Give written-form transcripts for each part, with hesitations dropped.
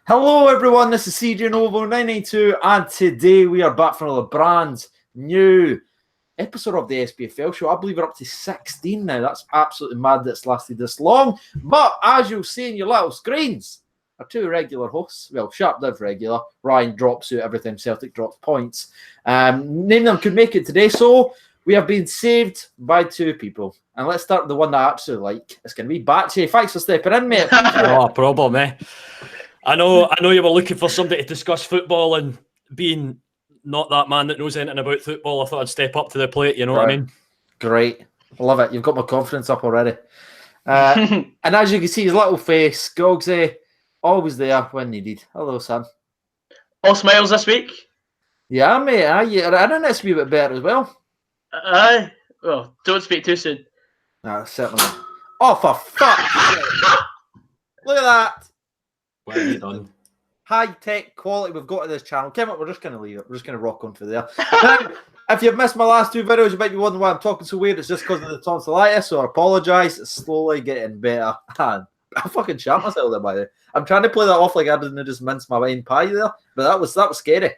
Hello everyone, this is CJ Novo 992 and today we are back for another brand new episode of the Spfl show. I believe we're up to 16 now. That's absolutely mad that it's lasted this long. But as you'll see in your little screens, our two regular hosts, well, Sharp live regular, Ryan drops out every time Celtic drops points. None of them could make it today, so we have been saved by two people. And let's start with the one that I actually like. It's going to be Batchy. Thanks for stepping in, mate. No problem, eh? I know you were looking for somebody to discuss football, and being not that man that knows anything about football, I thought I'd step up to the plate, you know what I mean? Great. Love it. You've got my confidence up already. And as you can see, his little face, Gogsy, always there when needed. Hello, son. All smiles this week? Yeah, mate. I don't know, it's a wee bit better as well. Well, don't speak too soon. No, certainly. Oh, for fuck's sake. Look at that. What have you done? High-tech quality we've got to this channel. Kim, we're just going to leave it. We're just going to rock on for there. Now, if you've missed my last two videos, you might be wondering why I'm talking so weird. It's just because of the tonsillitis, so I apologise. It's slowly getting better. I fucking shot myself there, by the way. I'm trying to play that off like I didn't just mince my wine pie there, but that was scary.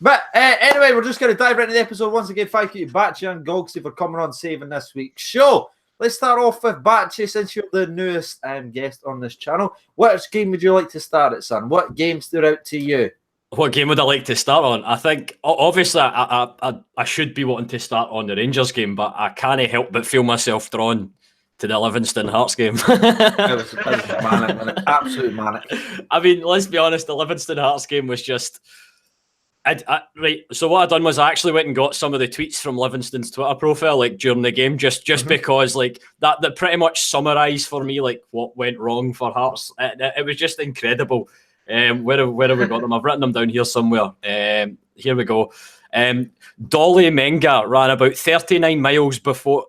But anyway, we're just going to dive right into the episode. Once again, thank you to Batchy and Gogsy for coming on saving this week's show. Let's start off with Batchy, since you're the newest guest on this channel. Which game would you like to start at, son? What game stood out to you? What game would I like to start on? I think, obviously, I should be wanting to start on the Rangers game, but I can't help but feel myself drawn to the Livingston Hearts game. It was manic, man. Absolute manic. I mean, let's be honest, the Livingston Hearts game was just... right, so what I done was I actually went and got some of the tweets from Livingston's Twitter profile, like during the game, just because like that pretty much summarised for me like what went wrong for Hearts. It was just incredible. Where have we got them? I've written them down here somewhere. Here we go. Dolly Menga ran about 39 miles before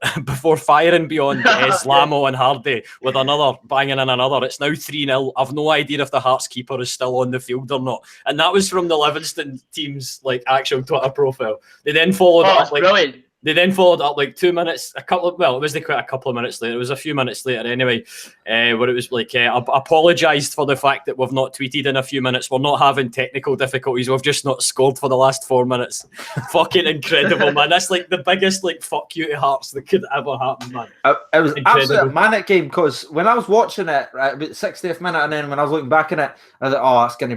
firing beyond Slamo and Hardy with another banging in another. It's now 3-0. I've no idea if the Hearts keeper is still on the field or not. And that was from the Livingston team's like actual Twitter profile. They then followed up like brilliant. They then followed up like 2 minutes, it wasn't quite a couple of minutes later. It was a few minutes later anyway, where it was like, I apologised for the fact that we've not tweeted in a few minutes. We're not having technical difficulties. We've just not scored for the last 4 minutes. Fucking incredible, man. That's like the biggest like fuck you to Hearts that could ever happen, man. It was absolutely a manic game, because when I was watching it, right, about the 60th minute, and then when I was looking back in it, I thought, oh, it's gonna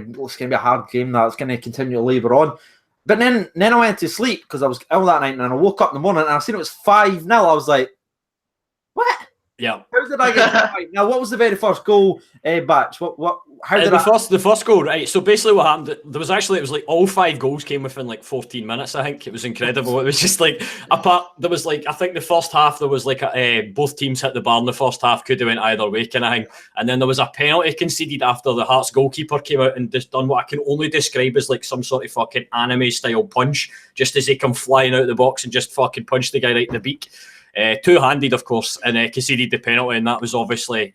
be a hard game now. It's going to continue to labour on. But then I went to sleep because I was ill that night, and I woke up in the morning and I seen it was 5-0. I was like, what? Yeah. How did I get to 5? Now, what was the very first goal, Batch? How did the first goal, right? So basically what happened, it was like all 5 goals came within like 14 minutes, I think. It was incredible. It was just like, there was like, I think the first half, there was like, both teams hit the bar in the first half, could have went either way kind of thing. And then there was a penalty conceded after the Hearts goalkeeper came out and just done what I can only describe as like some sort of fucking anime style punch, just as he come flying out of the box and just fucking punched the guy right in the beak. Two-handed, of course, and conceded the penalty, and that was obviously...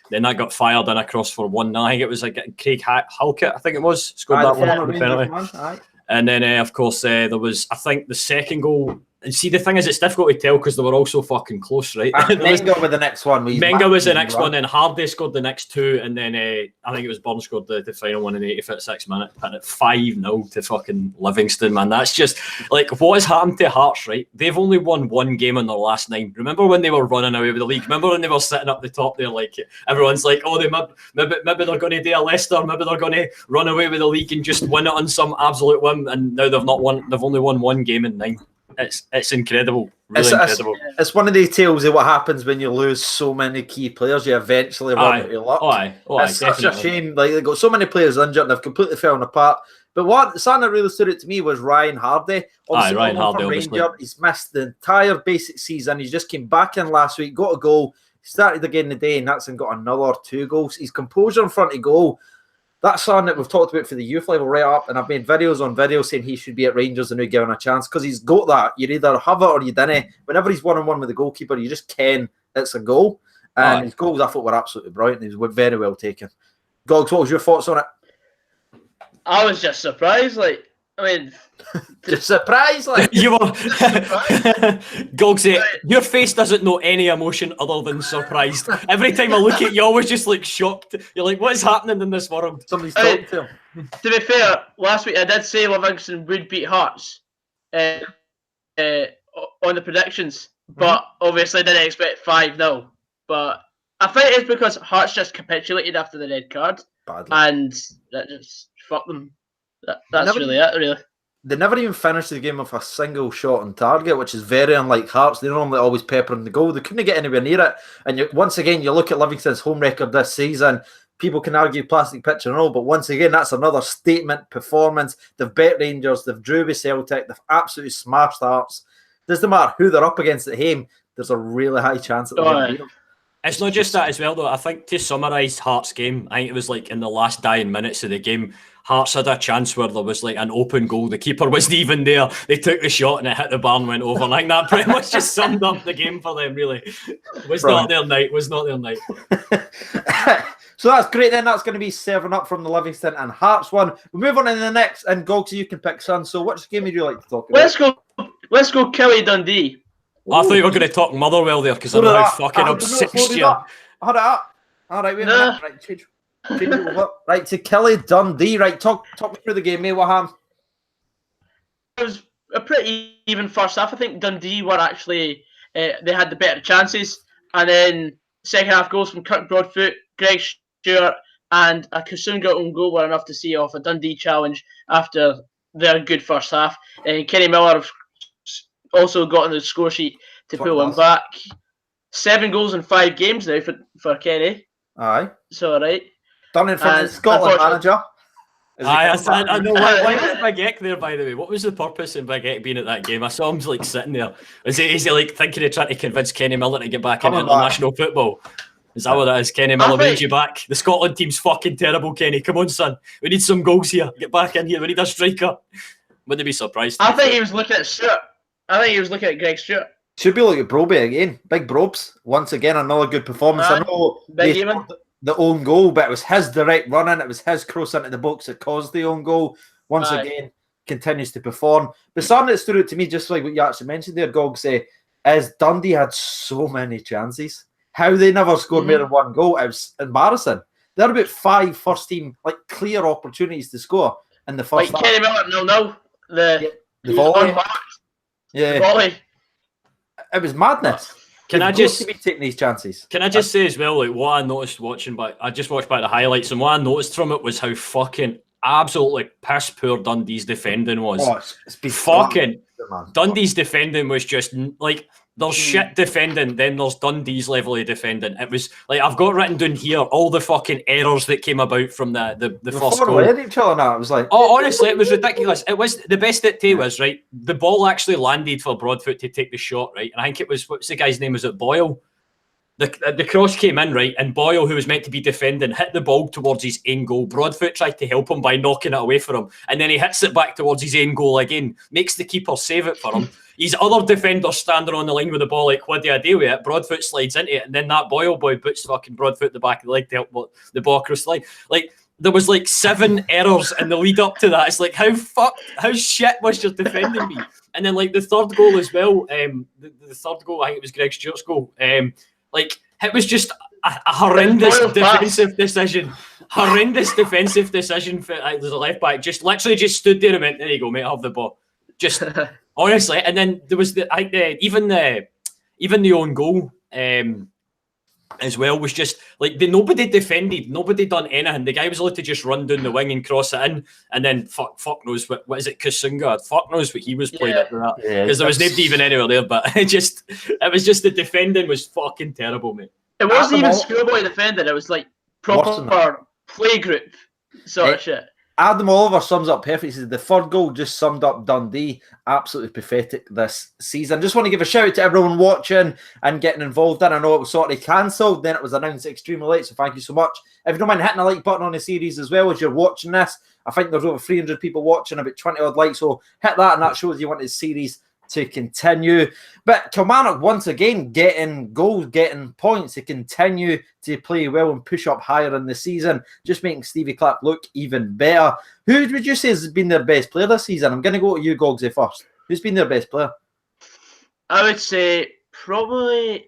then that got fired in across for 1-0. I think it was like Craig Halkett, I think it was, scored that one for the penalty. And then, of course, there was, I think, the second goal. And see, the thing is, it's difficult to tell because they were all so fucking close, right? Menga was the next one. Menga was the next one, then Hardy scored the next 2, and then I think it was Burns scored the final one in the 85th minute, putting it 5-0 to fucking Livingston, man. That's just, like, what has happened to Hearts, right? They've only won 1 game in their last 9. Remember when they were running away with the league? Remember when they were sitting up the top there, like, everyone's like, oh, maybe they're going to do a Leicester, maybe they're going to run away with the league and just win it on some absolute whim, and now they've only won 1 game in 9. It's incredible, really incredible. It's one of these tales of what happens when you lose so many key players. You eventually run out of luck. It's such a shame. Like, they've got so many players injured and they've completely fallen apart. But something that really stood out to me was Ryan Hardy. Ryan Hardy, obviously. He's missed the entire basic season. He just came back in last week, got a goal, started again today, and that's got another 2 goals. His composure in front of goal. That's something that we've talked about for the youth level right up, and I've made videos on videos saying he should be at Rangers and now given a chance, because he's got that. You either have it or you didn't. Whenever he's 1-on-1 with the goalkeeper, you just ken it's a goal. And his goals, I thought, were absolutely brilliant. He was very well taken. Gogs, what was your thoughts on it? I was just surprised. Like, I mean, Just surprised, like. You were Gogsy, your face doesn't know any emotion other than surprised. Every time I look at you, always just like shocked. You're like, what is happening in this world? Somebody's talking to him. to be fair, last week I did say Livingston would beat Hearts on the predictions, but obviously didn't expect 5-0. But I think it's because Hearts just capitulated after the red card, Badly. and that just fucked them. That's really it, really. They never even finished the game with a single shot on target, which is very unlike Hearts. They're normally always peppering the goal. They couldn't get anywhere near it. And once again, you look at Livingston's home record this season, people can argue plastic pitch and all, but once again, that's another statement performance. They've bet Rangers, they've drew with Celtic, they've absolutely smashed Hearts. Doesn't matter who they're up against at home, there's a really high chance that they're going to beat them. It's not just that as well, though. I think to summarise Hearts' game, I think it was like in the last dying minutes of the game, Hearts had a chance where there was like an open goal. The keeper wasn't even there. They took the shot and it hit the bar and went over. And I think that pretty much just summed up the game for them, really. Was not their night. So that's great then. That's going to be 7-up from the Livingston and Hearts one. We move on to the next, and Gogsy, you can pick, son. So which game would you like to talk about? Let's go Kelly Dundee. I thought you were going to talk Motherwell there because I know how fucking obsessed you are. Hold it up. All right, wait a minute. Right, change right, to Kelly Dundee. Right, talk me through the game, mate. What happened? It was a pretty even first half. I think Dundee were actually they had the better chances, and then second half goals from Kirk Broadfoot, Greg Stewart, and a Kusunga own goal were enough to see off a Dundee challenge after their good first half. And Kenny Miller also got on the score sheet to pull him back. 7 goals in 5 games now for Kenny. Aye. So, right. Done in front of the Scotland manager. I know. Why was Big Ek there, by the way? What was the purpose in Big Ek being at that game? I saw him like sitting there. Is he like thinking of trying to convince Kenny Miller to get back into international football? Is that what it is? Kenny Miller needs you back. The Scotland team's fucking terrible, Kenny. Come on, son. We need some goals here. Get back in here. We need a striker. Wouldn't be surprised. I think he was looking at Stewart. I think he was looking at Greg Stewart. Should be looking at Broby again. Big Brobes. Once again, another good performance. I know the own goal, but it was his direct run in. It was his cross into the box that caused the own goal. Once again, continues to perform. But something that stood out to me, just like what you actually mentioned there, Gogs, is Dundee had so many chances. How they never scored more than one goal, it was embarrassing. There were about 5 first team, like, clear opportunities to score in the first half. Kenny Miller, the volley. The volley. It was madness. Can I just be taking these chances? Can I just say as well, like what I noticed watching back, I just watched back the highlights, and what I noticed from it was how fucking absolutely piss poor Dundee's defending was. It's been fucking Dundee's defending was just like there's shit defending, then there's Dundee's level of defending. It was like I've got written down here all the fucking errors that came about from the first goal. Each other now. It was like, honestly, it was ridiculous. It was the best it was, right? The ball actually landed for Broadfoot to take the shot, right? And I think it was, what's the guy's name? Was it Boyle? The cross came in, right? And Boyle, who was meant to be defending, hit the ball towards his own goal. Broadfoot tried to help him by knocking it away for him. And then he hits it back towards his own goal again. Makes the keeper save it for him. His other defender standing on the line with the ball, like, what do I do with it? Broadfoot slides into it. And then that Boyle boy puts fucking Broadfoot at the back of the leg to help the ball across the line. Like, there was like 7 errors in the lead up to that. It's like, how shit was your defending me? And then like the third goal as well. The third goal, I think it was Greg Stewart's goal. Like, it was just a horrendous defensive decision. Horrendous defensive decision for the left back. Just literally just stood there and went, there you go, mate, have the ball. Just honestly. And then there was even the own goal as well was just like nobody defended, nobody done anything. The guy was allowed to just run down the wing and cross it in, and then fuck knows what is it, Kusunga? Fuck knows what he was playing up to that, because there was nobody even anywhere there. But it was just the defending was fucking terrible, mate. It wasn't even schoolboy defending. It was like proper playgroup sort of shit. Adam Oliver sums up perfectly. He says the third goal just summed up Dundee. Absolutely pathetic this season. Just want to give a shout out to everyone watching and getting involved in. I know it was sort of cancelled, then it was announced extremely late, so thank you so much. If you don't mind hitting the like button on the series as well as you're watching this, I think there's over 300 people watching, about 20 odd likes, so hit that and that shows you want the series to continue. But Kilmarnock, once again, getting goals, getting points to continue to play well and push up higher in the season, just making Stevie Clark look even better. Who would you say has been their best player this season? I'm going to go to you, Gogsy, first. Who's been their best player? I would say probably...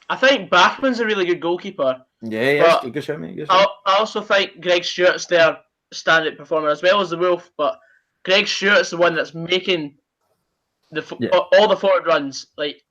I think Bachmann's a really good goalkeeper. Yeah, good show, mate. Good show. I also think Greg Stewart's their standout performer as well as the Wolf, but Greg Stewart's the one that's making all the forward runs, like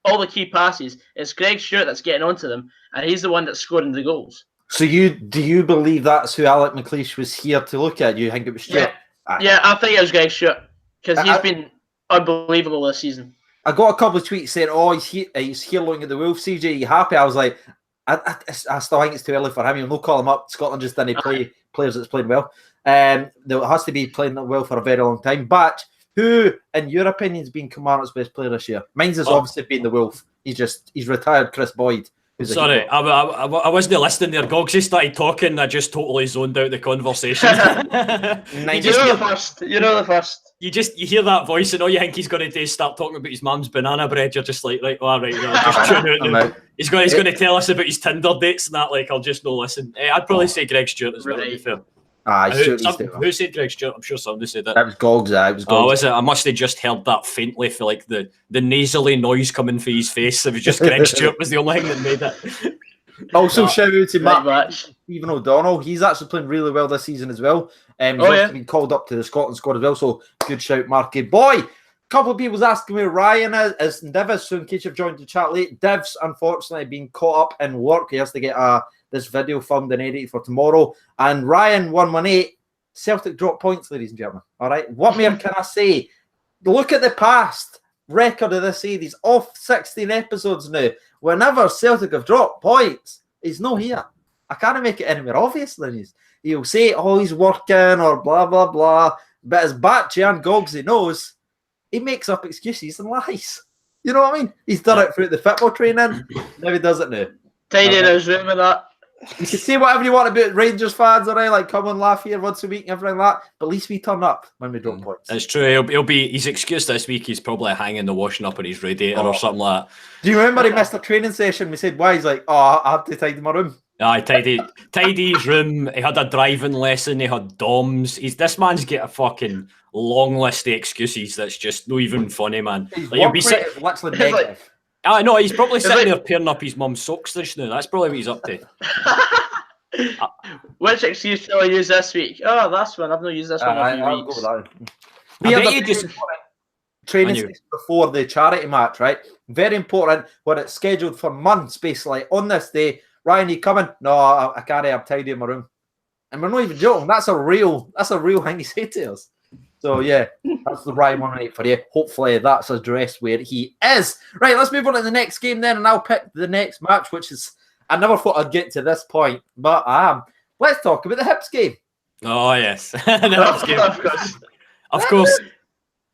all the key passes. It's Greg Stewart that's getting onto them, and he's the one that's scoring the goals. So do you believe that's who Alec McLeish was here to look at? You think it was Stewart? Yeah, I think it was Greg Stewart because he's been unbelievable this season. I got a couple of tweets saying, "Oh, he's here looking at the Wolves. CJ, are you happy?" I was like, I still think it's too early for him. You'll not call him up. Scotland just didn't play players that's playing well. There has to be playing well for a very long time. But who, in your opinion, has been Kilmarnock's best player this year? Mine's has obviously been the Wolf. He's retired Chris Boyd. Sorry, I wasn't listening there. Gogsy started talking. I just totally zoned out the conversation. You know the first. You hear that voice and all you think he's going to do is start talking about his mum's banana bread. You're just like, right, all right, just tune out. He's going to tell us about his Tinder dates and that. Like, I'll just no listen. I'd probably say Greg Stewart as well. To be fair. Who said Greg Stewart? I'm sure somebody said that. That was Gogs. Oh, was it? I must have just heard that faintly for like the nasally noise coming from his face. It was just Greg Stewart was the only thing that made it. Also, shout out to Matt Stephen O'Donnell. He's actually playing really well this season as well. He's also been called up to the Scotland squad as well. So good shout, Marky boy. A couple of people's asking where Ryan is and Divs. So in case you've joined the chat late, Divs unfortunately been caught up in work. He has to get this video filmed and edited for tomorrow. And Ryan 118, Celtic drop points, ladies and gentlemen. All right, what more can I say? Look at the past record of this series. Off 16 episodes now. Whenever Celtic have dropped points, he's not here. I can't make it any more obvious than he'll say, "Oh, he's working" or blah blah blah. But as Batchy and Gogsy knows, he makes up excuses and lies. You know what I mean? He's done it through the football training. Now he does it now. Tidy in his room with that. You can say whatever you want about Rangers fans, alright? Like, come and laugh here once a week and everything like that. But at least we turn up when we drop points. It's true. He'll be his excuse this week. He's probably hanging the washing up on his radiator or something like that. Do you remember he missed a training session? We said why? He's like, "Oh, I had to tidy my room." Aye, tidy his room. He had a driving lesson. He had DOMs. This man's got a fucking long list of excuses that's just not even funny, man. His work rate is literally negative. I know, he's probably sitting there pairing up his mum's socks just now. That's probably what he's up to. Which excuse shall I use this week? Oh, that's one. I've not used this one in a few weeks. Go with that. We had a training session before the charity match, right? Very important when it's scheduled for months, basically. On this day, Ryan, you coming? No, I can't. I'm tidying my room. And we're not even joking. That's a real thing he said to us. So yeah, that's the Ryan 118 for you. Hopefully that's addressed where he is. Right, let's move on to the next game then, and I'll pick the next match, which is, I never thought I'd get to this point, but I am. Let's talk about the Hibs game. Oh yes, the Hibs game. Of course.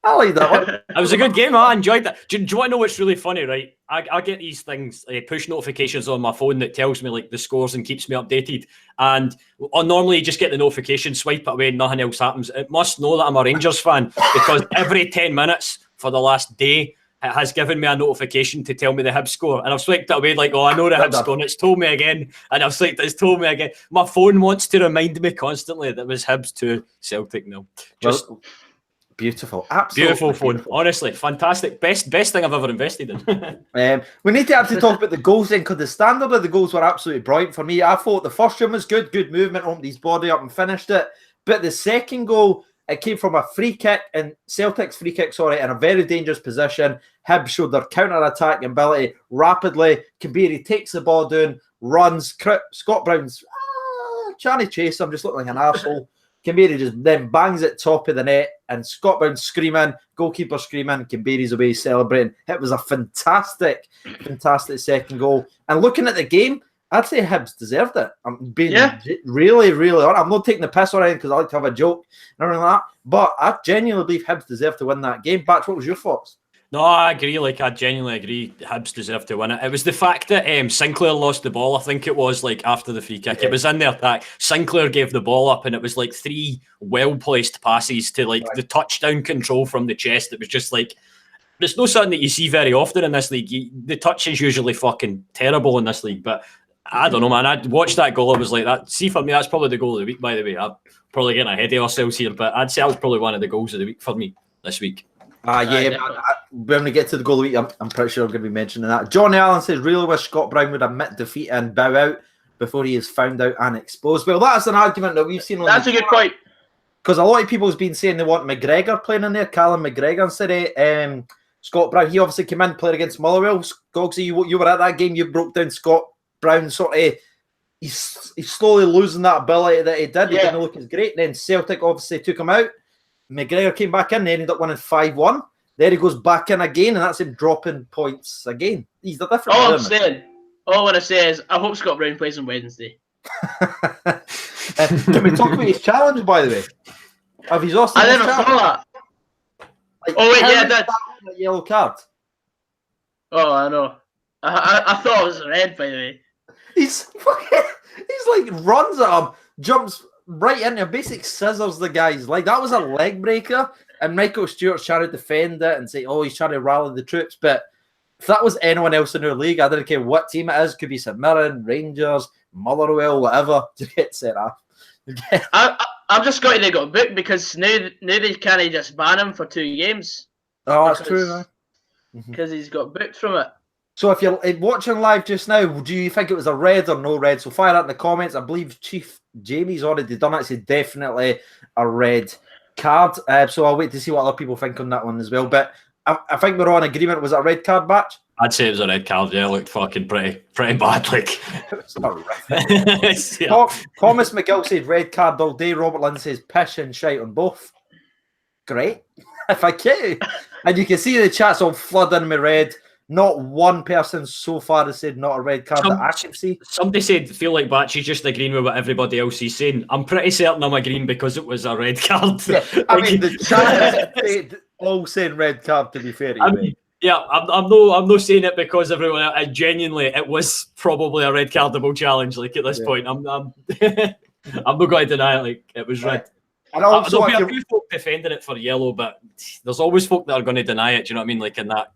I like that one. It was a good game. I enjoyed that. Do you want to know what's really funny, right? I get these things, push notifications on my phone that tells me like the scores and keeps me updated. And normally you just get the notification, swipe it away, and nothing else happens. It must know that I'm a Rangers fan because every 10 minutes for the last day, it has given me a notification to tell me the Hibs score. And I've swiped it away like, oh, I know the Hibs score. And it's told me again. And I've swiped it, it's told me again. My phone wants to remind me constantly that it was Hibs 2, Celtic 0. Just... Beautiful, absolutely beautiful phone. Honestly, fantastic. Best thing I've ever invested in. We need to actually talk about the goals then, because the standard of the goals were absolutely brilliant for me. I thought the first one was good movement, opened his body up and finished it. But the second goal, it came from a free kick, and Celtic's free kick, in a very dangerous position. Hibs showed their counter-attack ability rapidly. Kabiri takes the ball down, runs. Scott Brown's trying to chase him, just looking like an arsehole. Kambiri just then bangs it top of the net, and Scott Brown screaming, goalkeeper screaming, Kambiri's away celebrating. It was a fantastic second goal. And looking at the game, I'd say Hibs deserved it. I'm being really, really honest. I'm not taking the piss or anything because I like to have a joke and everything like that. But I genuinely believe Hibs deserved to win that game. Batch, what was your thoughts? No, I agree. I genuinely agree. Hibs deserved to win it. It was the fact that Sinclair lost the ball. I think it was after the free kick. It was in the attack. Sinclair gave the ball up, and it was 3 well-placed passes to the touchdown control from the chest. It was just it's not something that you see very often in this league. The touch is usually fucking terrible in this league, but I don't know, man. I watched that goal. I was like, that. See, for me, that's probably the goal of the week. By the way, I'm probably getting ahead of ourselves here, but I'd say that was probably one of the goals of the week for me this week. When we get to the goal of the week, I'm pretty sure I'm going to be mentioning that. Johnny Allen says, really wish Scott Brown would admit defeat and bow out before he is found out and exposed. Well, that's an argument that we've seen. That's a good point. Because a lot of people have been saying they want McGregor playing in there, Callum McGregor instead of Scott Brown. He obviously came in, played against Motherwell. Gogsy, you were at that game. You broke down Scott Brown sort of. He's slowly losing that ability that he did. He didn't look as great. Then Celtic obviously took him out. McGregor came back in. They ended up winning 5-1. Then he goes back in again, and that's him dropping points again. He's a different. All I want to say is, I hope Scott Brown plays on Wednesday. Can we talk about his challenge, by the way? Have you lost? I never saw that. Like, oh wait, yeah, that's a yellow card. Oh, I know. I thought it was red, by the way. He's like runs at him, jumps right into him, basic scissors the guys. Like that was a leg breaker, and Michael Stewart's trying to defend it and say, "Oh, he's trying to rally the troops." But if that was anyone else in our league, I don't care what team it is. Could be St Mirren, Rangers, Motherwell, whatever. To get set off. I'm just glad they got booked because now they can't just ban him for 2 games. Oh, that's true, man. Because he's got booked from it. So if you're watching live just now, do you think it was a red or no red? So fire that in the comments. I believe Chief Jamie's already done it. It's definitely a red card. So I'll wait to see what other people think on that one as well. But I think we're on agreement. Was it a red card, Batch? I'd say it was a red card. Yeah, it looked fucking pretty bad. Like it's horrific. Thomas McGill said red card all day. Robert Lynn says pish and shite on both. Great. If I can. And you can see the chat's all flooding with red. Not one person so far has said not a red card that I can see. Somebody said, feel like Batchy's just agreeing with what everybody else is saying. I'm pretty certain I'm agreeing because it was a red card. Yeah, I mean, the chat is all saying red card, to be fair to you. Yeah, I'm not saying it because everyone. Genuinely, it was probably a red cardable challenge. Like at this point, I'm I'm not going to deny it. Like it was red. And also, there'll be a few folk defending it for yellow, but there's always folk that are going to deny it. Do you know what I mean? Like in that.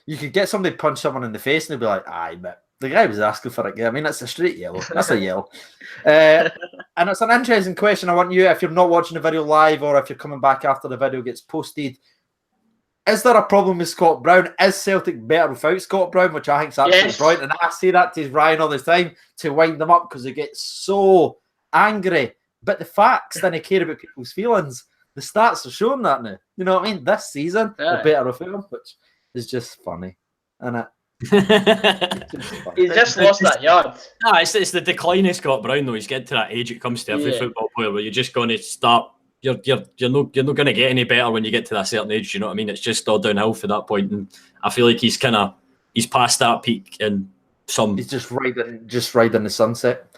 You could get somebody punch someone in the face and they'll be like, aye, but the guy was asking for it. I mean, that's a straight yellow. That's a yellow. And it's an interesting question. I want you, if you're not watching the video live or if you're coming back after the video gets posted, is there a problem with Scott Brown? Is Celtic better without Scott Brown? Which I think is absolutely brilliant. And I say that to Ryan all the time to wind them up because they get so angry. But the facts didn't care about people's feelings. The stats are showing that now. You know what I mean? This season, they're better without him, which is just funny, isn't it? He's just lost that yard. It's the decline of Scott Brown though. He's getting to that age it comes to every football player where you're just going to start. You're not going to get any better when you get to that certain age. You know what I mean? It's just all downhill from that point, and I feel like he's past that peak and some. He's just riding the sunset.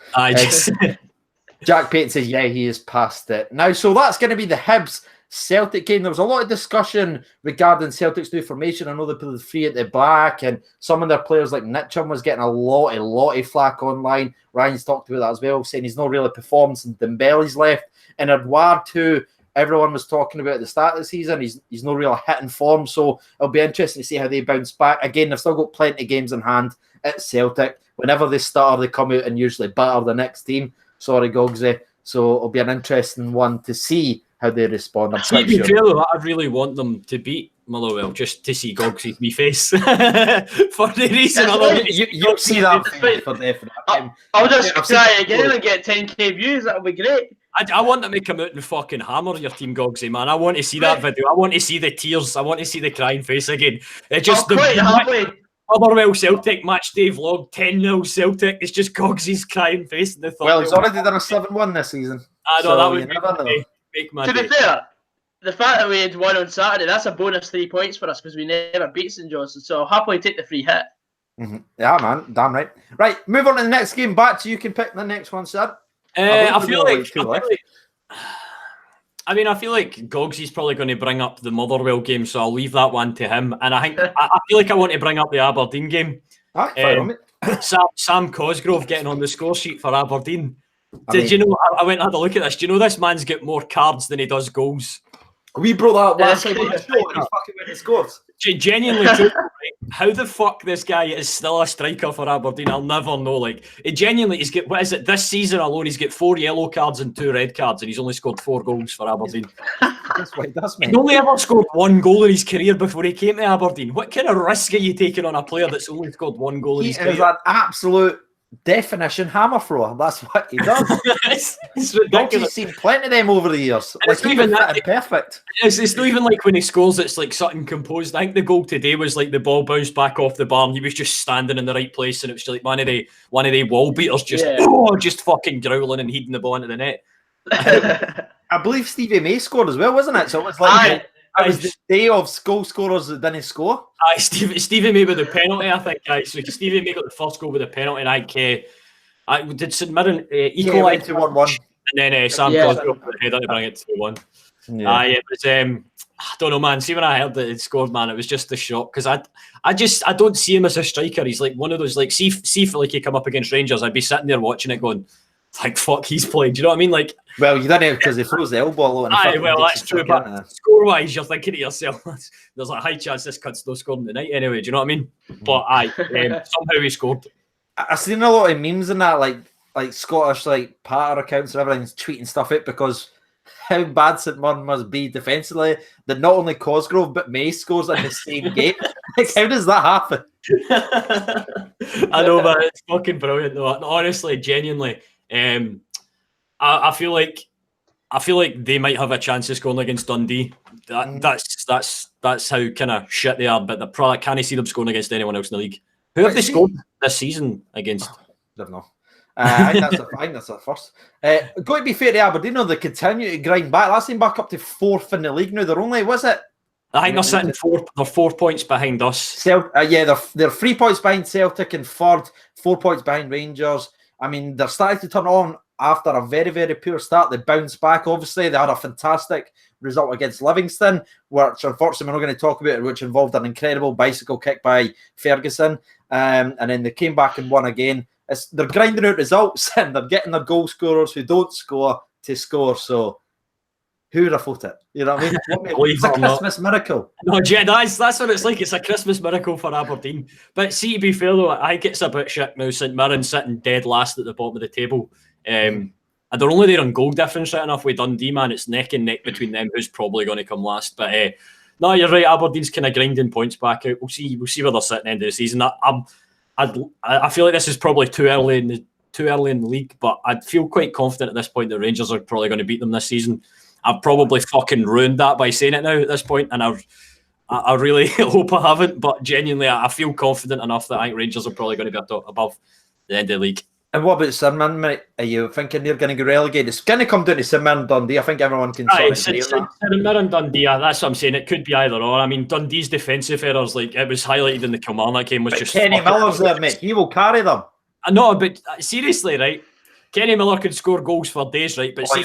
Jack Payton says, yeah, he is past it now. So that's going to be the Hibs Celtic game. There was a lot of discussion regarding Celtic's new formation. I know they put the 3 at the back, and some of their players like Nitcham was getting a lot of flack online. Ryan's talked about that as well, saying he's not really performed since Dembele's left. And Edouard, who everyone was talking about at the start of the season, he's not really hitting form. So it'll be interesting to see how they bounce back. Again, they've still got plenty of games in hand at Celtic. Whenever they start, they come out and usually batter the next team. Sorry, Gogsy. So it'll be an interesting one to see how they respond. I really want them to beat Motherwell just to see Gogsy's wee face for the reason. You'll see that for definite. I'll just try again and get 10k views. That'll be great. I want them to come out and fucking hammer your team, Gogsy, man. I want to see that video. I want to see the tears. I want to see the crying face again. It just Motherwell Celtic match day vlog 10-0 Celtic. It's just Gogsy's crying face. Well, he's already done a 7-1 this season. I know, that would make my day. To be fair, the fact that we had won on Saturday, that's a bonus 3 points for us because we never beat St Johnstone. So I'll happily take the free hit. Mm-hmm. Yeah, man. Damn right. Right, move on to the next game. Back to you can pick the next one, sir. I feel like Gogsy's probably going to bring up the Motherwell game, so I'll leave that one to him. And I feel like I want to bring up the Aberdeen game. Sam Cosgrove getting on the score sheet for Aberdeen. You know? I went and had a look at this. Do you know this man's got more cards than he does goals? We brought that last time on the show and he fucking went and scores. Genuinely, how the fuck this guy is still a striker for Aberdeen, I'll never know. Like, he's got, what is it, this season alone, he's got 4 yellow cards and 2 red cards, and he's only scored 4 goals for Aberdeen. That's what he does, mate. He only ever scored 1 goal in his career before he came to Aberdeen. What kind of risk are you taking on a player that's only scored 1 goal in his career? He is an absolute definition hammer thrower. That's what he does. It's ridiculous. He's seen plenty of them over the years. And it's not even that perfect. It's not even like when he scores, it's like something composed. I think the goal today was like the ball bounced back off the bar and he was just standing in the right place, and it was like one of the wall beaters just fucking growling and heading the ball into the net. I believe Stevie May scored as well, wasn't it? So it was like it was the day of goal scorers that didn't score. Aye, Stevie May with the penalty, I think. Aye, so Stevie May got the first goal with a penalty, and I did St Mirren equalise to 1-1, and then Sam Crosby put the header to bring it to 2-1. Aye, it was. I don't know, man. See, when I heard that it scored, man, it was just a shock because I don't see him as a striker. He's like one of those like see if like he come up against Rangers, I'd be sitting there watching it going, like fuck, he's played. Do you know what I mean? Like, well, you didn't because he throws the elbow low. Aye, well, that's true. But score-wise, you're thinking to yourself, there's a high chance this cut's no scoring tonight anyway. Do you know what I mean? But somehow he scored. I've seen a lot of memes in that, like Scottish like Patter accounts and everything's tweeting stuff out because how bad St Mirren must be defensively that not only Cosgrove but May scores in the same game. Like, how does that happen? I know, man. It's fucking brilliant, though. Honestly, genuinely. I feel like they might have a chance of scoring against Dundee. That's how kind of shit they are. But the probably can't see them scoring against anyone else in the league. Who have they scored this season against? Don't know. I think that's the first. Got to be fair to Aberdeen, though, they continue to grind back. Last time back up to 4th in the league now. They're only, was it? I think they're sitting 4th. They're 4 points behind us. They're 3 points behind Celtic and 3rd, 4 points behind Rangers. I mean, they're starting to turn on after a very, very poor start. They bounced back, obviously. They had a fantastic result against Livingston, which unfortunately we're not going to talk about, which involved an incredible bicycle kick by Ferguson. And then they came back and won again. They're grinding out results and they're getting their goal scorers who don't score to score. So who would have thought it? You know what I mean? It's a Christmas miracle. No, Jed, that's what it's like. It's a Christmas miracle for Aberdeen. But see, to be fair though, I think it's a bit shit now. St Mirren sitting dead last at the bottom of the table. And they're only there on goal difference right enough with Dundee, man. It's neck and neck between them who's probably going to come last. But no, you're right. Aberdeen's kind of grinding points back out. We'll see where they're sitting at the end of the season. I feel like this is probably too early in the league, but I'd feel quite confident at this point that Rangers are probably going to beat them this season. I've probably fucking ruined that by saying it now at this point, and I really hope I haven't, but genuinely I feel confident enough that I think Rangers are probably going to be above the end of the league. And what about St Mirren, mate? Are you thinking they're going to get relegated? It's going to come down to St Mirren Dundee. I think everyone can sort of agree on that. St Mirren Dundee, that's what I'm saying. It could be either or. I mean, Dundee's defensive errors, like it was highlighted in the Kilmarnock game, was just Kenny Miller's there, mate. He will carry them. I know, but seriously, right? Kenny Miller could score goals for days, right? But see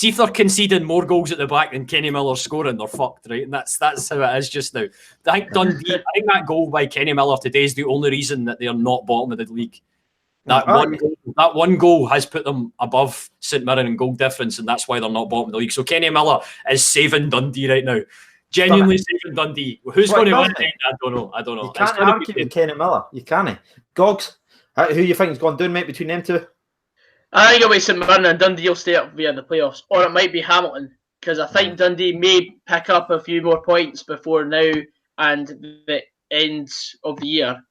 if they're conceding more goals at the back than Kenny Miller's scoring, they're fucked, right? And that's how it is just now. I think that goal by Kenny Miller today is the only reason that they're not bottom of the league. That one goal has put them above St Mirren in goal difference, and that's why they're not bottom of the league. So Kenny Miller is saving Dundee right now. Genuinely saving Dundee. Who's going to win it? I don't know. You can't argue with Kenny Miller. You can't. Gogs, who you think is going down, mate, between them two? I think it'll be St Mirren and Dundee will stay up via the playoffs. Or it might be Hamilton, because I think Dundee may pick up a few more points before now and the end of the year.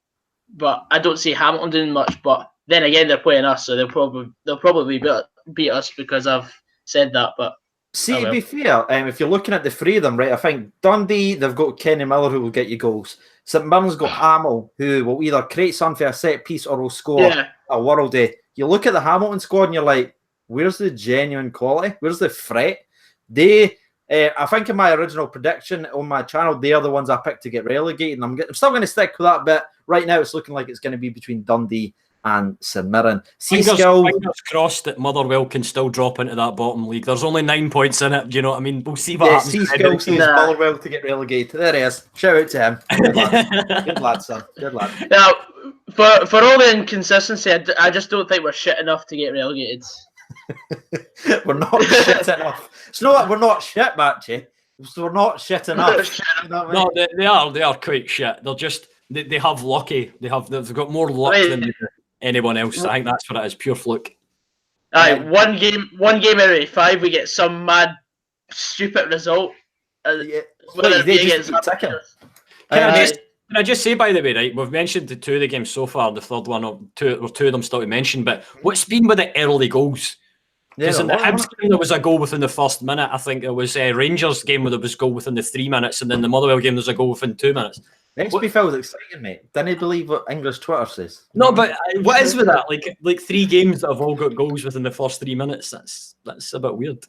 But I don't see Hamilton doing much. But then again, they're playing us, so they'll probably beat us because I've said that. But see, to be fair, if you're looking at the three of them, right, I think Dundee, they've got Kenny Miller who will get you goals. St Mirren's got Hamill, who will either create something for a set piece or will score a worldie. You look at the Hamilton squad and you're like, where's the genuine quality? Where's the threat? I think in my original prediction on my channel, they are the ones I picked to get relegated. And I'm still going to stick with that, but right now it's looking like it's going to be between Dundee and St Mirren. Fingers crossed that Motherwell can still drop into that bottom league. There's only 9 points in it. Do you know what I mean? We'll see what happens. Seaskill sees Motherwell to get relegated. There he is. Shout out to him. Good lad, son. Good lad. Now, for all the inconsistency, I just don't think we're shit enough to get relegated. We're not shit enough. It's not that we're not shit, Batchy. So we're not shit enough. You know what I mean? No, they are quite shit. They're just they have lucky. They've got more luck than anyone else. I think that's what it is. Pure fluke. Aye, one game out of 5, we get some mad, stupid result. Yeah. Whether it be They just against keep ticking. Can I just say, by the way, right? We've mentioned the 2 of the games so far. The third one, two of them still to mention. But what's been with the early goals? Because in the Hibs game, there was a goal within the first minute. I think it was Rangers game where there was a goal within the 3 minutes, and then the Motherwell game, there's a goal within 2 minutes. Spfl is exciting, mate. Didn't believe what English Twitter says. No, but what is with that? Like 3 games that have all got goals within the first 3 minutes. That's a bit weird.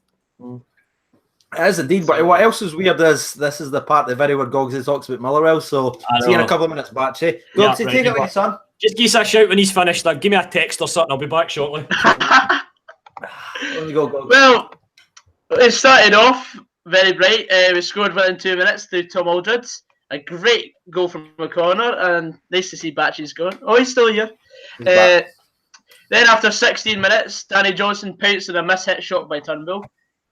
It is indeed, but what else is weird is this is the part of the video where Gogsy talks about Motherwell. So see you in a couple of minutes, Batchy. Gogsy, take it away, son. Just give us a shout when he's finished. Give me a text or something. I'll be back shortly. There you go, Gogsy. Well, it started off very bright. We scored within 2 minutes through Tom Aldred. A great goal from a corner, and nice to see Batchy's going. Oh, he's still here. Then after 16 minutes, Danny Johnson pounced in a miss-hit shot by Turnbull.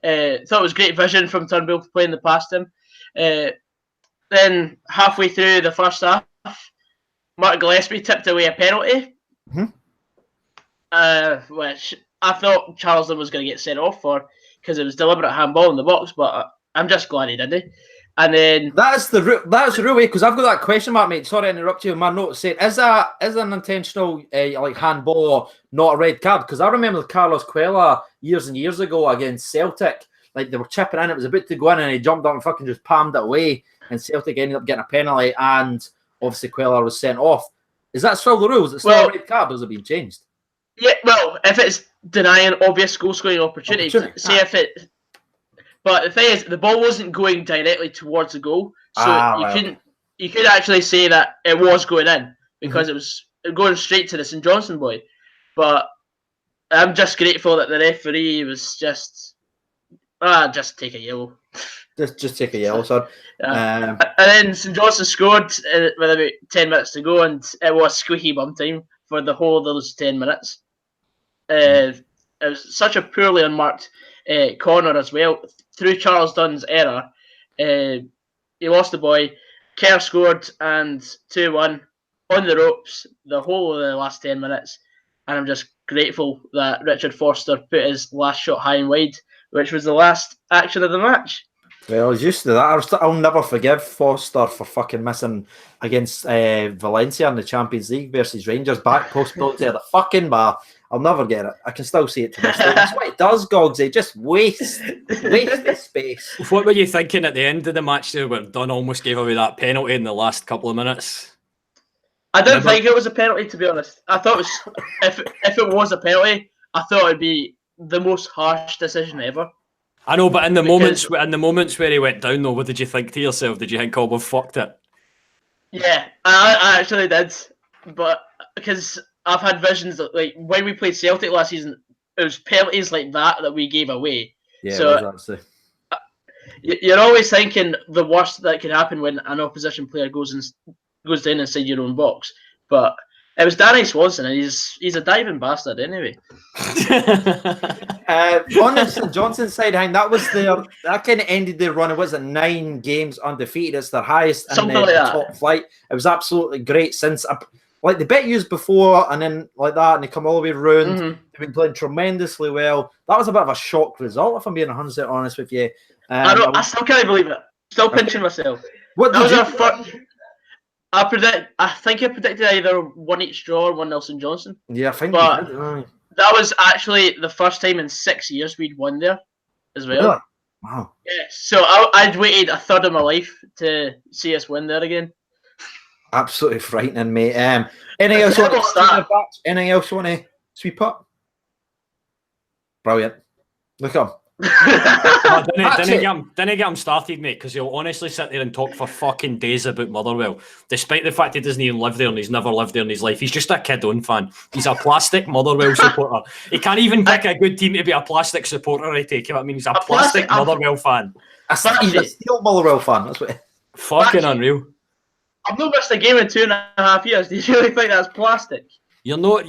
Thought it was great vision from Turnbull playing the past him. Then halfway through the first half, Mark Gillespie tipped away a penalty, which I thought Charleston was going to get sent off for because it was deliberate handball in the box, but I'm just glad he didn't. And then that's the real way, because I've got that question mark, mate. Sorry to interrupt you. My notes saying is an intentional like handball or not a red card? Because I remember Carlos Cuela years and years ago against Celtic, like they were chipping in, it was about to go in, and he jumped up and fucking just palmed it away, and Celtic ended up getting a penalty, and obviously Cuela was sent off. Is that still the rules? Is it still a red card? Or has it been changed? Yeah, well, if it's denying obvious goal scoring opportunities, say if it. But the thing is, the ball wasn't going directly towards the goal, so you could actually say that it was going in because it was going straight to the St Johnstone boy. But I'm just grateful that the referee was just take a yellow. Just take a yellow, son. And then St Johnstone scored with about 10 minutes to go, and it was squeaky bum time for the whole of those 10 minutes. It was such a poorly unmarked corner as well. Through Charles Dunn's error, he lost the boy. Kerr scored, and 2-1 on the ropes the whole of the last 10 minutes. And I'm just grateful that Richard Forster put his last shot high and wide, which was the last action of the match. Well, he's used to that. I'll never forgive Forster for fucking missing against Valencia in the Champions League versus Rangers. Back post built to the fucking bar. I'll never get it. I can still see it to this day. That's what it does, Gogs. It just wastes the space. What were you thinking at the end of the match there when Dunn almost gave away that penalty in the last couple of minutes? I didn't think it was a penalty, to be honest. I thought it was if it was a penalty, I thought it'd be the most harsh decision ever. I know, but in the moments where he went down, though, what did you think to yourself? Did you think, "Oh, we've fucked it"? Yeah, I actually did, but because I've had visions of, like, when we played Celtic last season, it was penalties like that we gave away. Yeah, so you're always thinking the worst that could happen when an opposition player goes down inside your own box. But it was Danny Swanson, and he's a diving bastard anyway. On the St Johnstone side, that kind of ended their run. It was 9 games undefeated. It's their highest in the top flight. It was absolutely great since. Like, they bet used before, and then like that, and they come all the way around. They've been playing tremendously well. That was a bit of a shock result, if I'm being 100% honest with you. I still can't believe it. Still pinching myself. What that did was you our first. I think I predicted either 1-1 draw or 1-0 St Johnstone. Yeah, I think. But that was actually the first time in 6 years we'd won there, as well. Really? Wow. Yeah. So I'd waited a third of my life to see us win there again. Absolutely frightening, mate. Anything else you want to sweep up? Brilliant. Look at him. Didn't get him started, mate, because he'll honestly sit there and talk for fucking days about Motherwell, despite the fact he doesn't even live there and he's never lived there in his life. He's just a Kid-On fan. He's a plastic Motherwell supporter. He can't even pick a good team to be a plastic supporter, I take it. I mean, he's a plastic Motherwell fan. He's a steel Motherwell fan. That's what. Fucking unreal. I've not missed a game in 2.5 years. Do you really think that's plastic? You're not.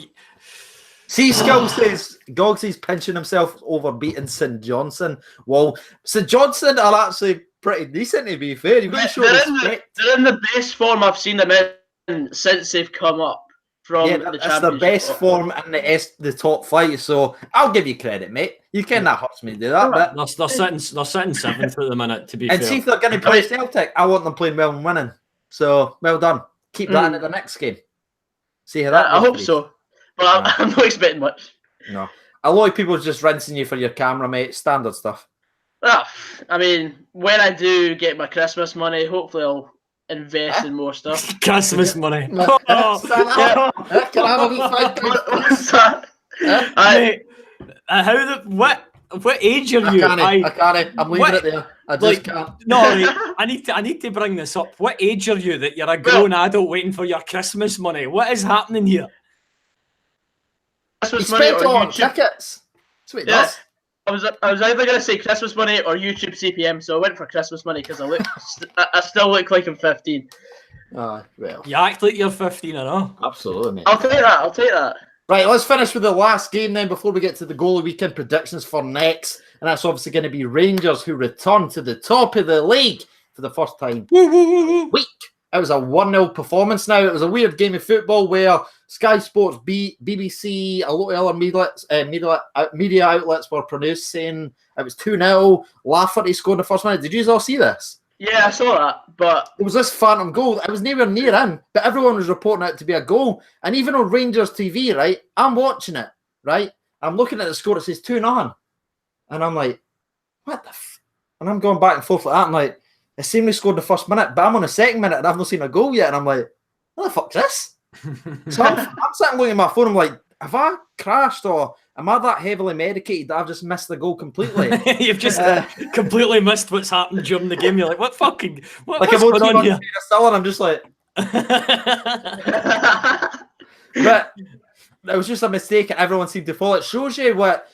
See, Gogsey's pinching himself over beating St Johnson. Well, St Johnson are actually pretty decent, to be fair. You've got to show respect. They're in the best form I've seen them in since they've come up from the Championship. That's the best form in the top flight, so I'll give you credit, mate. You can that hurts me to do that, but they're sitting seventh at the minute, to be fair. And see if they're going to play Celtic, I want them playing well and winning. So, well done. Keep that into the next game. See how that I hope so. But I'm not expecting much. No. A lot of people just rinsing you for your camera, mate. Standard stuff. I mean, when I do get my Christmas money, hopefully I'll invest in more stuff. Christmas money. Can I have a wee What's that? What age are you? I can't. I'm leaving it there. I just can't. No, right, I need to bring this up. What age are you that you're a grown adult waiting for your Christmas money? What is happening here? Christmas money or YouTube tickets. Sweet. I was either going to say Christmas money or YouTube CPM, so I went for Christmas money because I still look like I'm 15. Well. You act like you're 15 or not. Absolutely, mate. I'll take that. Right, let's finish with the last game then before we get to the goal of weekend predictions for next. And that's obviously going to be Rangers, who return to the top of the league for the first time. Week. It was a 1-0 performance now. It was a weird game of football where Sky Sports, BBC, a lot of other media outlets were produced saying it was 2-0. Lafferty scored the first minute. Did you all see this? Yeah, I saw that, but it was this phantom goal. It was nowhere near in, but everyone was reporting it to be a goal. And even on Rangers TV, right, I'm watching it, right? I'm looking at the score, it says 2-0. And I'm like, what the And I'm going back and forth like that. I'm like, it seemed we scored the first minute, but I'm on the second minute and I've not seen a goal yet. And I'm like, what the fuck's this? So I'm sitting looking at my phone. I'm like, have I crashed or am I that heavily medicated that I've just missed the goal completely? You've just completely missed what's happened during the game. You're like, what's going on here? And I'm just like, but it was just a mistake and everyone seemed to follow. It shows you what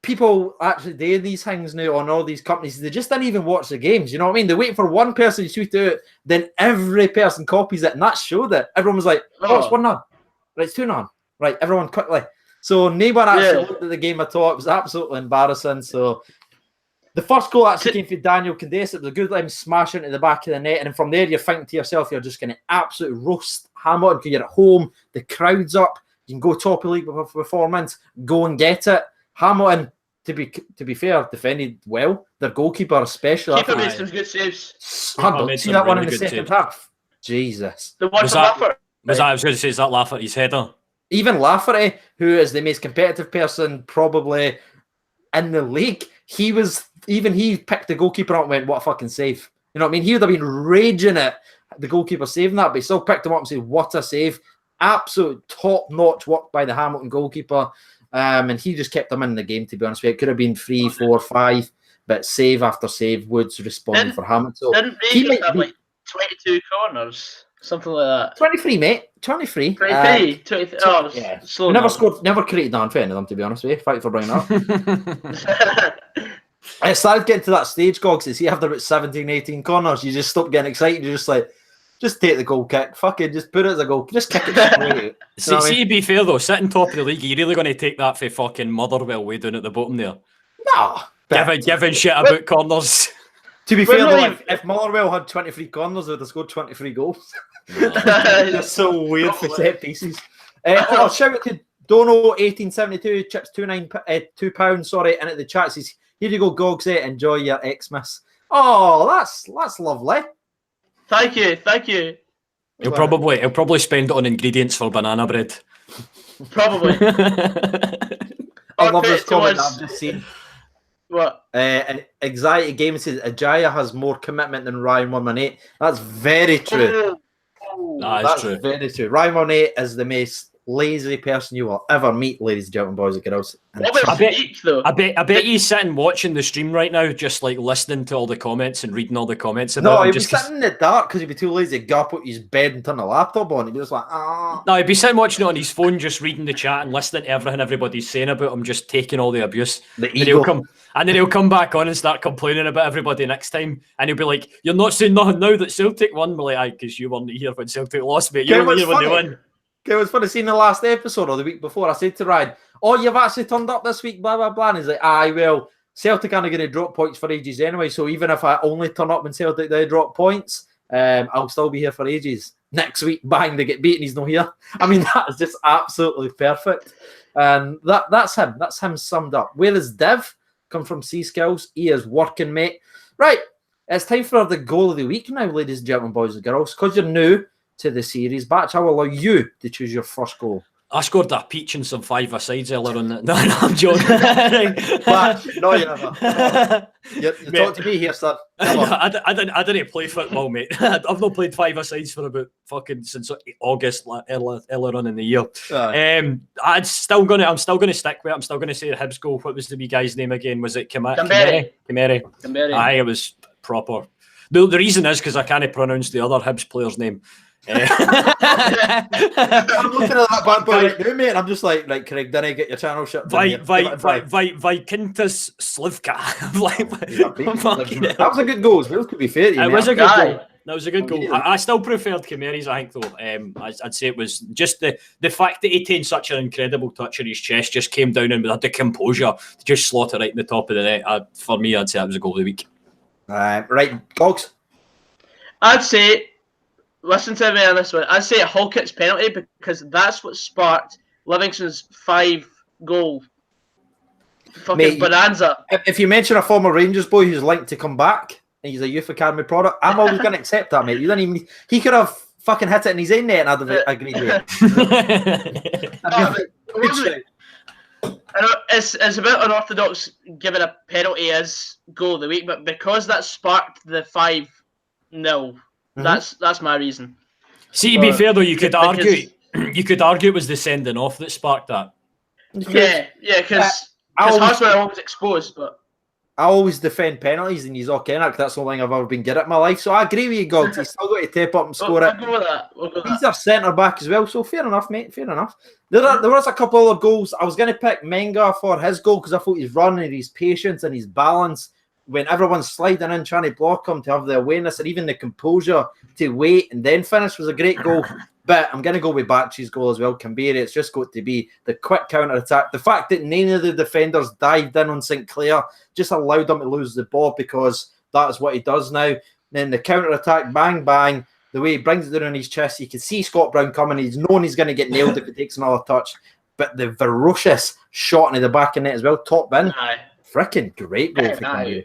people actually do these things now on all these companies. They just didn't even watch the games. You know what I mean? They're waiting for one person to shoot out, then every person copies it, and that showed it. Everyone was like, oh, it's 1-0. Right, it's 2-0. Right, everyone quickly. So no one actually looked at the game at all. It was absolutely embarrassing. So the first goal actually came from Daniel Condesa. It was a good time smash into the back of the net. And then from there, you're thinking to yourself, you're just going to absolutely roast Hamilton because you're at home. The crowd's up. You can go top of the league with a performance. Go and get it. Hamilton, to be fair, defended well. Their goalkeeper especially. Keeper made some good saves. See that one in the second half? Jesus. The one from Lafferty. I was going to say, is that Lafferty's header? Even Lafferty, who is the most competitive person probably in the league, he picked the goalkeeper up and went, what a fucking save. You know what I mean? He would have been raging at the goalkeeper saving that, but he still picked him up and said, what a save. Absolute top-notch work by the Hamilton goalkeeper. And he just kept them in the game, to be honest with you. It could have been 3, 4, 5, but save after save, Woods responding for Hamilton. So didn't Rangers have like 22 corners? Something like that. 23, mate. 23. 23. Oh, yeah. slow Never created that for any of them, to be honest with you. Fight for bringing up. I started getting to that stage, Gogs. See, after about 17, 18 corners, you just stop getting excited. You're just like, just take the goal kick. Fucking just put it as a goal. Just kick it straight out. To be fair, though, sitting top of the league, are you really going to take that for fucking Motherwell way down at the bottom there? No. Giving shit about corners. To be fair, though, if Motherwell had 23 corners, they would have scored 23 goals. That's so weird for set pieces. I'll shout out to Dono1872, chips £2, sorry, and at the chat says, here you go, Gogsy, enjoy your Xmas. Oh, that's lovely. Thank you. He'll probably spend it on ingredients for banana bread. Probably. I love this comment I've just seen. What? An anxiety game says Ajaya has more commitment than Ryan 118. That's very true. That's true. Very true. Ryan 118 is the most lazy person you will ever meet, ladies and gentlemen, boys and girls. I bet he's sitting watching the stream right now, just like listening to all the comments and reading all the comments about No, he'd be sitting in the dark because he'd be too lazy to go up at his bed and turn the laptop on. He'd be just like, No, he'd be sitting watching it on his phone, just reading the chat and listening to everything everybody's saying about him, just taking all the abuse. And then he'll come back on and start complaining about everybody next time. And he'll be like, you're not saying nothing now that Celtic won? We're like, aye, because you weren't here when Celtic lost, mate. You were here when they won. it was funny seeing the last episode or the week before. I said to Ryan, "Oh, you've actually turned up this week, blah blah blah." And he's like, "Aye, well, Celtic aren't going to drop points for ages anyway. So even if I only turn up when Celtic they drop points, I'll still be here for ages." Next week, bang, they get beaten. He's not here. I mean, that is just absolutely perfect. And that's him. That's him summed up. Where is Div? Come from C Skills. He is working, mate. Right. It's time for the goal of the week now, ladies and gentlemen, boys and girls. Because you're new to the series, Batch, I will allow you to choose your first goal. I scored a peach and some 5-a-sides earlier on. No, I'm joking. Batch, no, you never. You talk to me here, sir. I didn't play football, mate. I've not played 5-a-sides for about fucking since August earlier on in the year. I'm still gonna stick with it. I'm still gonna say the Hibs goal. What was the wee guy's name again? Was it Kameri? Aye, it was proper. The reason is because I can't pronounce the other Hibs player's name. I'm looking at that bad boy right now, mate. I'm just like, right, Craig, didn't I get your channel shut? Vikintas Slivka. That was a good goal as well, to be fair. It was a good goal. That was a good goal. I still preferred Kameri's, I think, though. I'd say it was just the fact that he taken such an incredible touch on his chest, just came down and with the composure to just slot it right in the top of the net. For me, I'd say that was a goal of the week. Right, Gogs? I'd say, listen to me on this one, I'd say a Halkett's penalty because that's what sparked Livingston's 5-goal fucking bonanza. If you mention a former Rangers boy who's linked to come back and he's a youth academy product, I'm always going to accept that, mate. You don't even. He could have fucking hit it in his own net and I'd have agreed with it. It's a bit unorthodox giving a penalty as goal of the week, but because that sparked the 5-0, that's my reason. See, to be fair though, you could argue it was the sending off that sparked that. Yeah, because Hosmer always exposed, but I always defend penalties and he's all Kennock. That's the only thing I've ever been good at in my life. So I agree with you, Gogs. He's still got to tape up and score it. We'll go with that. He's our centre back as well, so fair enough, mate. Fair enough. There was a couple of goals. I was going to pick Menga for his goal because I thought his run and his patience and his balance when everyone's sliding in trying to block him, to have the awareness and even the composure to wait and then finish was a great goal. But I'm going to go with Batchy's goal as well. Canberra, it's just got to be the quick counter-attack. The fact that none of the defenders dived in on St. Clair just allowed him to lose the ball because that is what he does now. Then the counter-attack, bang, bang, the way he brings it down on his chest, you can see Scott Brown coming. He's known he's going to get nailed if he takes another touch. But the ferocious shot into the back of net as well, top bin. Freaking great goal for Canberra.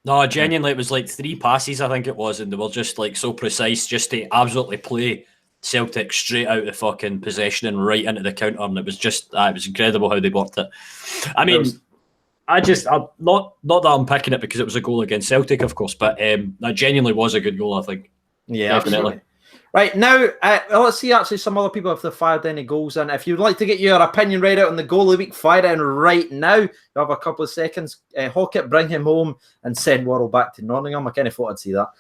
No, genuinely, it was like 3 passes, I think it was, and they were just like so precise just to absolutely play Celtic straight out of fucking possession and right into the counter, and it was just it was incredible how they worked it. I mean, I'm not that I'm picking it because it was a goal against Celtic, of course, but that genuinely was a good goal, I think. Yeah, definitely. Right, now, let's see actually some other people if they've fired any goals in. If you'd like to get your opinion read out on the goal of the week, fire it in right now. You have a couple of seconds. Hockett, bring him home and send Worrell back to Nottingham. I kind of thought I'd see that.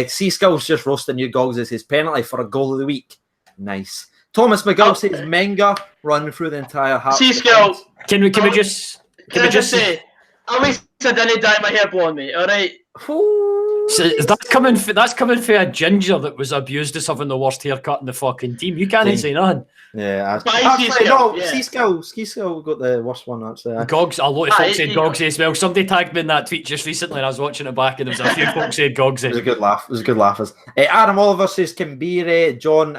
C-Skill's just roasting you, Gogs. It's his penalty for a goal of the week. Nice. Thomas McGill says Menga running through the entire half. C-Skill. Can we just say, at least I didn't dye my hair blonde, mate, alright? So is that coming? That's coming for a ginger that was abused as having the worst haircut in the fucking team. You can't say nothing. Yeah, Ski-Skill got the worst one actually. Gogs, a lot of folks said Gogsy as well. Somebody tagged me in that tweet just recently and I was watching it back and there was a few folks said Gogsy. It was a good laugh. It was a good laugh. Adam Oliver says Canberra. John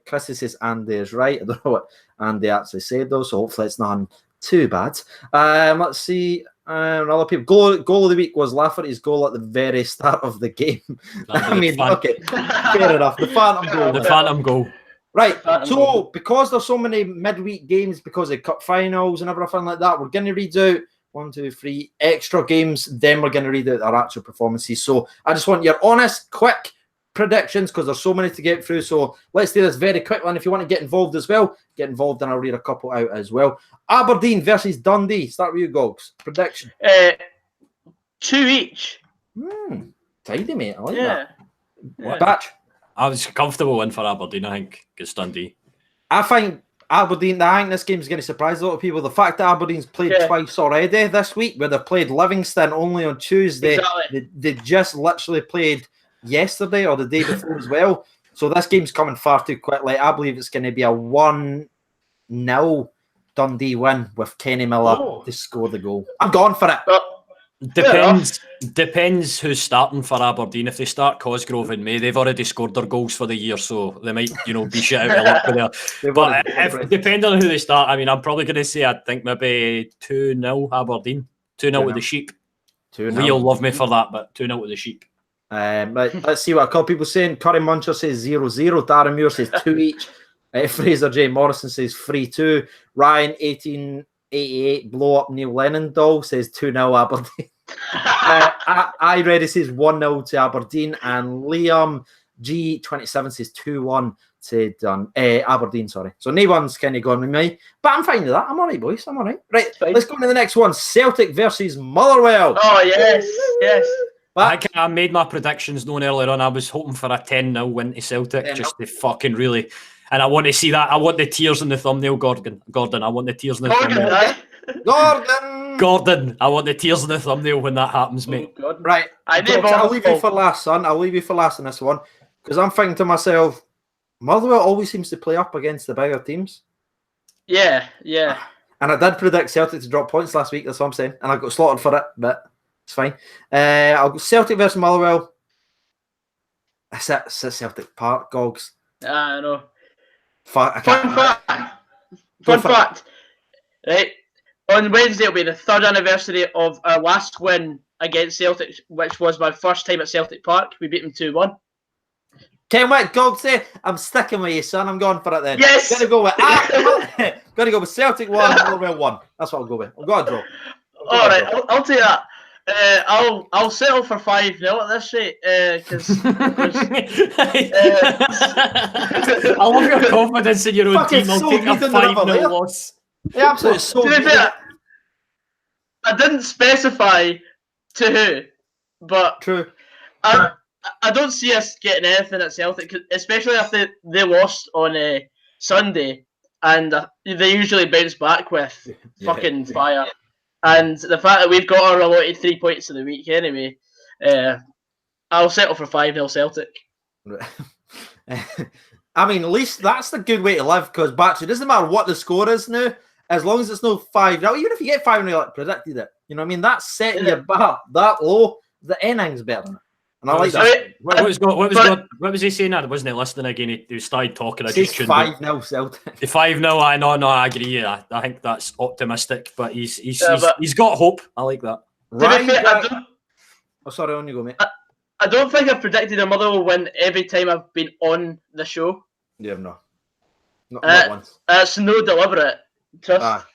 Chris says Andy is right. I don't know what Andy actually said though, so hopefully it's not too bad. Let's see. Other people. Goal of the week was Lafferty's goal at the very start of the game. I mean, okay, fair enough. The phantom goal. The phantom goal. Right. So because there's so many midweek games because of cup finals and everything like that, we're going to read out 1, 2, 3 extra games. Then we're going to read out our actual performances. So I just want your honest, quick predictions because there's so many to get through. So let's do this very quickly. And if you want to get involved as well, get involved and I'll read a couple out as well. Aberdeen versus Dundee. Start with you, Gogs. Prediction. 2 each. Tidy, mate. I like that. What batch? I was comfortable win for Aberdeen, I think, against Dundee. I think Aberdeen, I think this game is going to surprise a lot of people. The fact that Aberdeen's played twice already this week, where they played Livingston only on Tuesday, they just literally played yesterday or the day before as well. So this game's coming far too quickly. I believe it's going to be a 1-0 Dundee win with Kenny Miller to score the goal. I'm going for it. Depends who's starting for Aberdeen. If they start Cosgrove in May, they've already scored their goals for the year, so they might, be shit out of luck there. But depending on who they start, I mean, I'm probably going to say I think maybe 2-0 Aberdeen, 2-0 with the Sheep. Leo love me for that, but 2-0 with the Sheep. Right, let's see what a couple people saying. Curry Muncher says 0-0. Darren Muir says 2 each. Fraser J. Morrison says 3-2. Ryan 1888 blow up Neil Lennon doll says 2-0 Aberdeen. I ready says 1-0 to Aberdeen, and Liam G27 says 2-1 to Aberdeen. Sorry, so no one's kind of gone with me, but I'm fine with that. I'm all right, boys. I'm all right. Right, let's go to the next one. Celtic versus Motherwell. Oh yes. I made my predictions known earlier on. I was hoping for a 10-0 win to Celtic, just to fucking really. And I want to see that. I want the tears in the thumbnail, Gordon. I want the tears in the thumbnail. Gordon, I want the tears in the thumbnail when that happens, mate. Right. I'll leave you for last, son. I'll leave you for last in this one. Because I'm thinking to myself, Motherwell always seems to play up against the bigger teams. Yeah. And I did predict Celtic to drop points last week, that's what I'm saying. And I got slaughtered for it, but it's fine. I'll go Celtic versus Motherwell. It's at Celtic Park, Gogs. I know. Fun fact. Right. On Wednesday, it'll be the 3rd anniversary of our last win against Celtic, which was my first time at Celtic Park. We beat them 2-1. Ken what Gogs say? I'm sticking with you, son. I'm going for it then. Yes! Gotta go with Celtic 1, Motherwell 1. That's what I'll go with. I'll go a draw. Alright, I'll take that. I'll settle for 5-0 at this rate, because I love your confidence in your own team. I'll take a 5-0 loss. Yeah, absolutely. So to be fair, I didn't specify to who, but true. I don't see us getting anything at Celtic, especially after they lost on Sunday, and they usually bounce back with fucking fire. And the fact that we've got our allotted 3 points of the week anyway, I'll settle for 5-0 Celtic. I mean, at least that's the good way to live, because Batchy, it doesn't matter what the score is now, as long as it's no 5-0. Even if you get 5-0, like predicted it, you know what I mean? That's setting your bar that low. The innings better than it. And I like that. What was he saying? I wasn't listening again. He started talking. I just tuned 5-0 Celtic. 5-0. I know. I agree. I think that's optimistic, but he's got hope. I like that. Sorry, on you go, mate. I don't think I've predicted a Motherwell win every time I've been on the show. You have not once. It's no deliberate. Trust.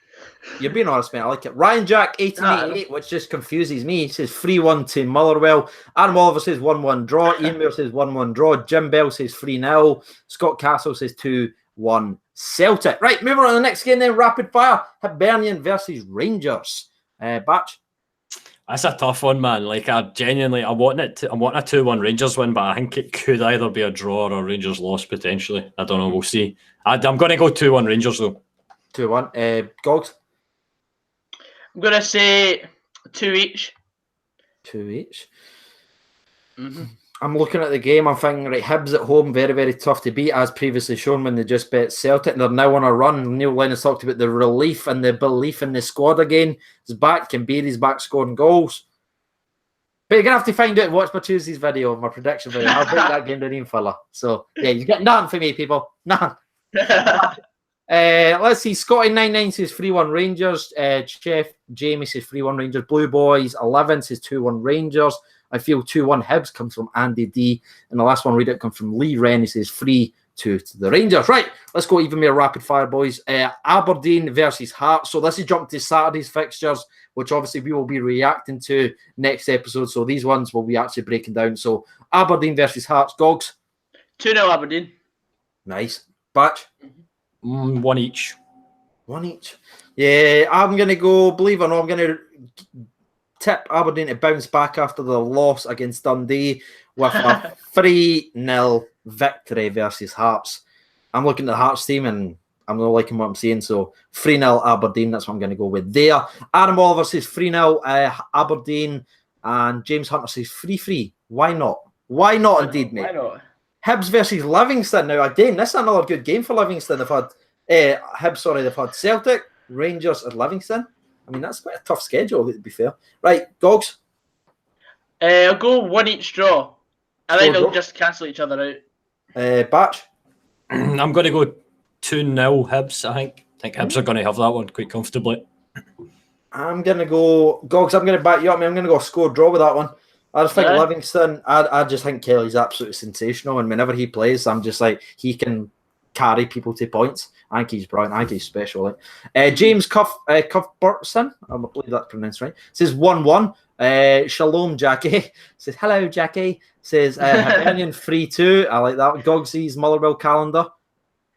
You're being honest, mate. I like it. Ryan Jack 1888, which just confuses me. He says 3-1 to Motherwell. Adam Oliver says 1-1 draw. Ian Muir says 1-1 draw. Jim Bell says 3-0. Scott Castle says 2-1 Celtic. Right, moving on to the next game then. Rapid fire. Hibernian versus Rangers. Batch. That's a tough one, man. Like, I want a 2-1 Rangers win, but I think it could either be a draw or a Rangers loss potentially. I don't know. We'll see. I'm going to go 2-1 Rangers though. 2-1. Gogs. I'm going to say 2 each. 2 each. Mm-hmm. I'm looking at the game. I'm thinking, right, Hibs at home, very, very tough to beat, as previously shown when they just bet Celtic. They're now on a run. Neil Lennon's talked about the relief and the belief in the squad again. He's back. Kimbere's back scoring goals. But you're going to have to find out and watch my Tuesday's video, my prediction video. I'll break that game down even further. So, yeah, you get none for me, people. None. Let's see. Scotty99 says 3-1 Rangers. Chef Jamie says 3-1 Rangers. Blue Boys 11 says 2-1 Rangers. I feel 2-1 Hibs comes from Andy D. And the last one read it comes from Lee Wren. He says 3-2 to the Rangers. Right, let's go even more rapid fire, boys. Aberdeen versus Hearts. So this is jumped to Saturday's fixtures, which obviously we will be reacting to next episode. So these ones will be actually breaking down. So Aberdeen versus Hearts. Gogs. 2-0 Aberdeen. Nice. Batch. 1 each. 1 each. Yeah, I'm going to go, believe it or not, I'm going to tip Aberdeen to bounce back after the loss against Dundee with a 3-0 victory versus Hearts. I'm looking at the Hearts team and I'm not liking what I'm seeing. So 3-0 Aberdeen, that's what I'm going to go with there. Adam Oliver says 3-0 Aberdeen, and James Hunter says 3-3. Why not? Why not indeed, mate? Why not? Hibs versus Livingston. Now, again, this is another good game for Livingston. They've had they've had Celtic, Rangers, and Livingston. I mean, that's quite a tough schedule, to be fair. Right, Gogs? I'll go 1 each draw. I think they'll Draw. just cancel each other out. Batch? I'm going to go 2-0 Hibs, I think. I think Hibs are going to have that one quite comfortably. I'm going to go... Gogs, I'm going to back you up. I'm going to go score draw with that one. I just think Livingston, I just think Kelly's absolutely sensational. And whenever he plays, I'm just like, he can carry people to points. I think he's brilliant. I think he's special. James Cuthbertson, I believe that's pronounced right, says 1-1. Shalom, Jackie. Says, hello, Jackie. Says, Hibernian 3-2. I like that. Gogsy's Motherwell calendar.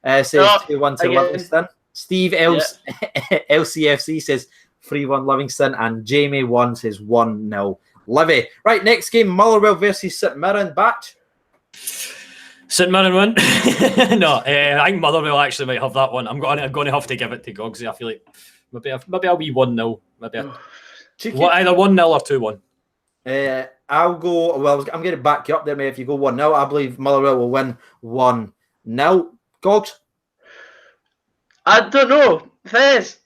Says 2-1 to Livingston. Steve LCFC says 3-1 Livingston. And Jamie 1 says 1-0 Livy. Right, next game, Motherwell versus St Mirren. Batch? St Mirren win. No, I think Motherwell actually might have that one. I'm going to have to give it to Gogsy. I feel like maybe I'll be 1-0. Maybe either 1-0 or 2-1. I'll go. Well, I'm going to back you up there, mate. If you go 1-0, I believe Motherwell will win 1-0. Gogs? I don't know. Fez,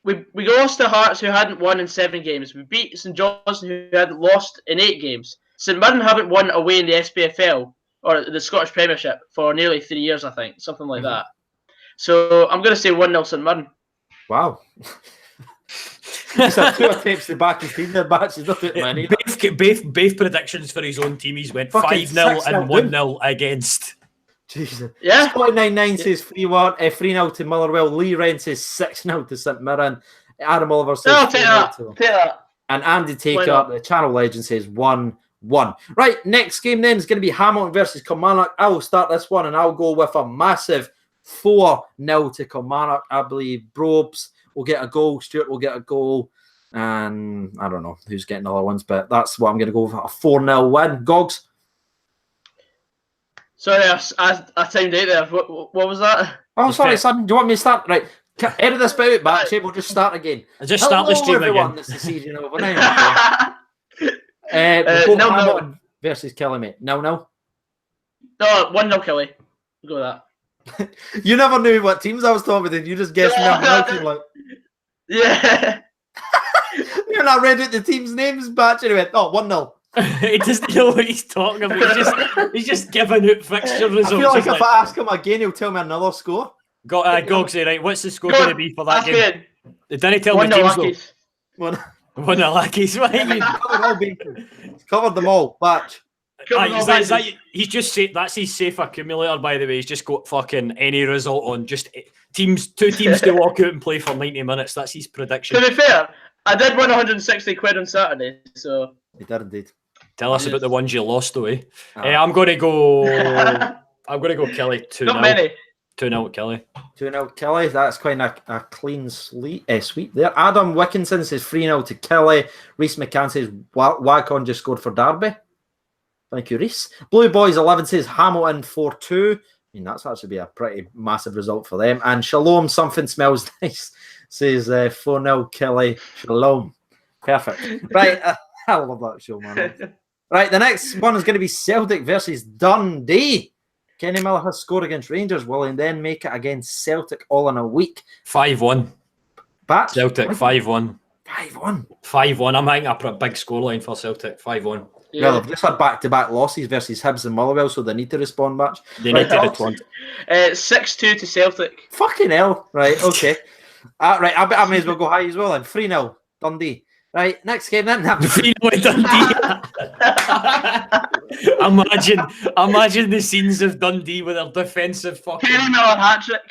we lost to Hearts, who hadn't won in 7 games. We beat St Johnstone, who hadn't lost in 8 games. St Mirren haven't won away in the Spfl or the Scottish Premiership for nearly 3 years, I think, something like that. So I'm going to say 1-0 St Mirren. Wow. Just have 2 attempts to back his team there, Batch. He's not doing many. Both predictions for his own team. He's went 5-0 and 1-0 against. Jesus. Yeah. Scotty99 says 3-0 to Motherwell. Lee Wren says 6-0 to St Mirren. Adam Oliver says I'll take that. Take that. And Andy Taker, the channel legend, says 1-1. Right, next game then is going to be Hamilton versus Kilmarnock. I will start this one and I'll go with a massive 4-0 to Kilmarnock. I believe Brobes will get a goal, Stuart will get a goal, and I don't know who's getting other ones, but that's what I'm going to go with, a 4-0 win. Gogs? Sorry, I timed out there. What was that? Oh, sorry, son. Do you want me to start? Right, edit this bit out, Batchy. We'll just start again. Just start the stream again. This is season over now. Hamilton versus Kelly, mate. No. No, 1-0 Kelly. We'll go with that. You never knew what teams I was talking about. You just guessed me. Like, yeah. You're not read out the team's names, Batch. Anyway, 1-0. He doesn't know what he's talking about. He's just giving out fixture results. I feel like if I ask him again, he'll tell me another score. Gogsy, right? What's the score going to be for that game? Didn't he tell me teams though? 1-0 Lackies. Covered them all. Batch. He's just safe. That's his safe accumulator, by the way. He's just got fucking any result on just two teams to walk out and play for 90 minutes. That's his prediction. To be fair, I did win 160 quid on Saturday, so he did indeed. Tell us about the ones you lost, though. I'm going to go. I'm going to go Kelly 2-0. Not many. 2-0 Kelly. 2-0 Kelly. That's quite a clean sweep there. Adam Wickinson says 3-0 to Kelly. Reese McCann says Wacon just scored for Derby. Thank you, Reese. Blue Boys 11 says Hamilton 4-2. I mean, that's actually be a pretty massive result for them. And Shalom, something smells nice, says 4-0 Kelly. Shalom. Perfect. Right. I love that show, man. Right, the next one is going to be Celtic versus Dundee. Kenny Miller has scored against Rangers. Will he then make it against Celtic all in a week? 5-1. Bat? Celtic 5-1. 5-1. 5-1. I'm hanging up a big scoreline for Celtic. 5-1. Yeah. Well, they've just had back-to-back losses versus Hibs and Motherwell, so they need to respond match. They need to respond. 6-2 to Celtic. Fucking hell. Right, okay. Right, I may as well go high as well then. 3-0 Dundee. Right, next game then. 3-0 Dundee. Imagine the scenes of Dundee with their defensive fucking... Kenny Miller hat-trick.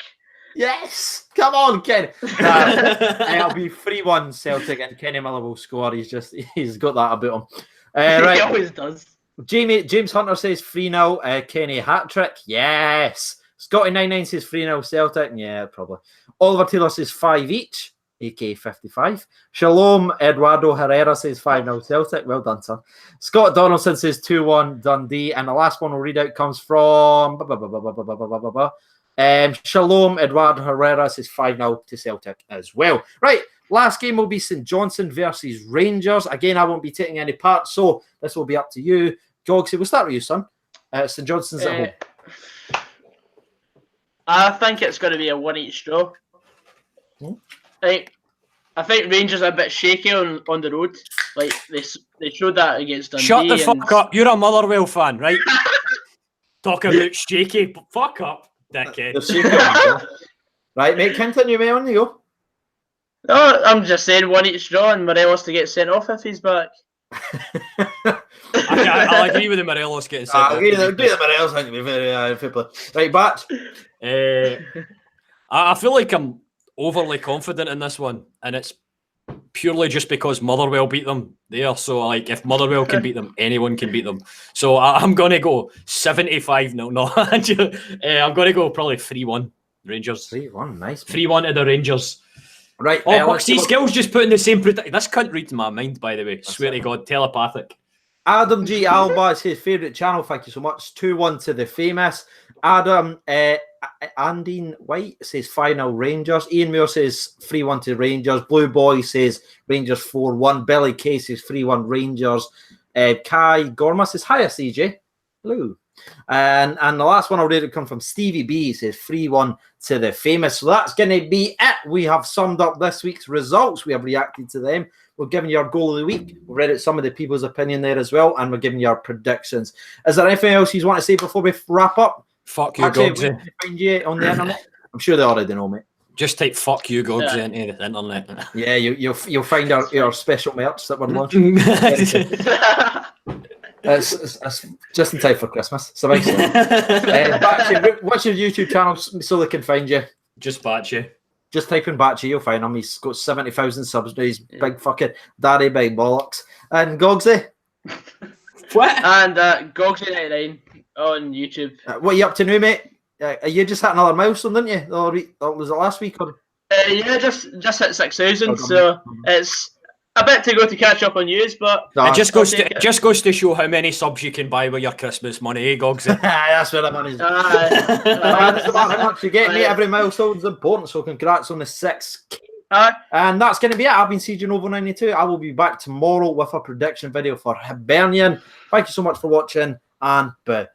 Yes! Come on, Kenny. It'll be 3-1 Celtic and Kenny Miller will score. He's got that about him. Right. He always does. James Hunter says 3-0 Kenny hat-trick. Yes. Scotty99 says 3-0 Celtic. Yeah, probably. Oliver Taylor says 5 each. AK 55. Shalom Eduardo Herrera says 5-0 Celtic. Well done, sir. Scott Donaldson says 2-1 Dundee. And the last one we'll read out comes from Shalom Eduardo Herrera says 5-0 to Celtic as well. Right, last game will be St Johnstone versus Rangers. Again, I won't be taking any part, so this will be up to you. Gogsy, we'll start with you, son. St Johnston's at home. I think it's going to be a 1-each draw. I think Rangers are a bit shaky on the road. Like they showed that against Dundee. Shut the fuck up. You're a Motherwell fan, right? Talk about shaky. Fuck up, dickhead. Right, mate, continue, mate. On you go. No, I'm just saying 1-each draw and Morelos to get sent off if he's back. I'll agree with the Morelos getting sent off. Agree with the Morelos. I think be very fair play. Right, Batch. I feel like I'm overly confident in this one, and it's purely just because Motherwell beat them there. So, like, if Motherwell can beat them, anyone can beat them. So, I'm going to go 75. No. I'm going to go probably 3-1 Rangers. 3-1, nice. 3-1 to the Rangers. Right. See, Skills just putting the same prediction. This cunt reads my mind, by the way. Swear to God, telepathic. Adam G. Alba is his favourite channel. Thank you so much. 2-1 to the famous. Adam Andine White says 5-0 Rangers. Ian Moore says 3-1 to Rangers. Blue Boy says Rangers 4-1. Billy K says 3-1 Rangers. Kai Gorma says hiya CJ. Hello. And the last one already come from Stevie B. He says 3-1 to the famous. So that's going to be it. We have summed up this week's results. We have reacted to them. We're giving you our goal of the week. We've read out some of the people's opinion there as well, and we're giving you our predictions. Is there anything else you want to say before we wrap up? Fuck you, Gogsy. Find you on the internet. I'm sure they already know, mate. Just type "fuck you, Gogsy" into the internet. Yeah, you'll find our special merch that we're launching. It's just in time for Christmas. So Batchy, what's your YouTube channel so they can find you? Just Batchy. Just type in Batchy, you'll find him. He's got 70,000 subs. He's big fucking daddy, big bollocks. And Gogsy? What? And Gogsy99 on YouTube. What are you up to now, mate? You just hit another milestone, didn't you? Or was it last week? Or? Yeah, just hit 6,000. So it's a bit to go to catch up on news, but it just goes to show how many subs you can buy with your Christmas money, eh, Gogsy? That's where the money's. That's how much you get, mate. Every milestone's important, so congrats on the 6K. And that's going to be it. I've been CJ Novo 92. I will be back tomorrow with a prediction video for Hibernian. Thank you so much for watching, and bye.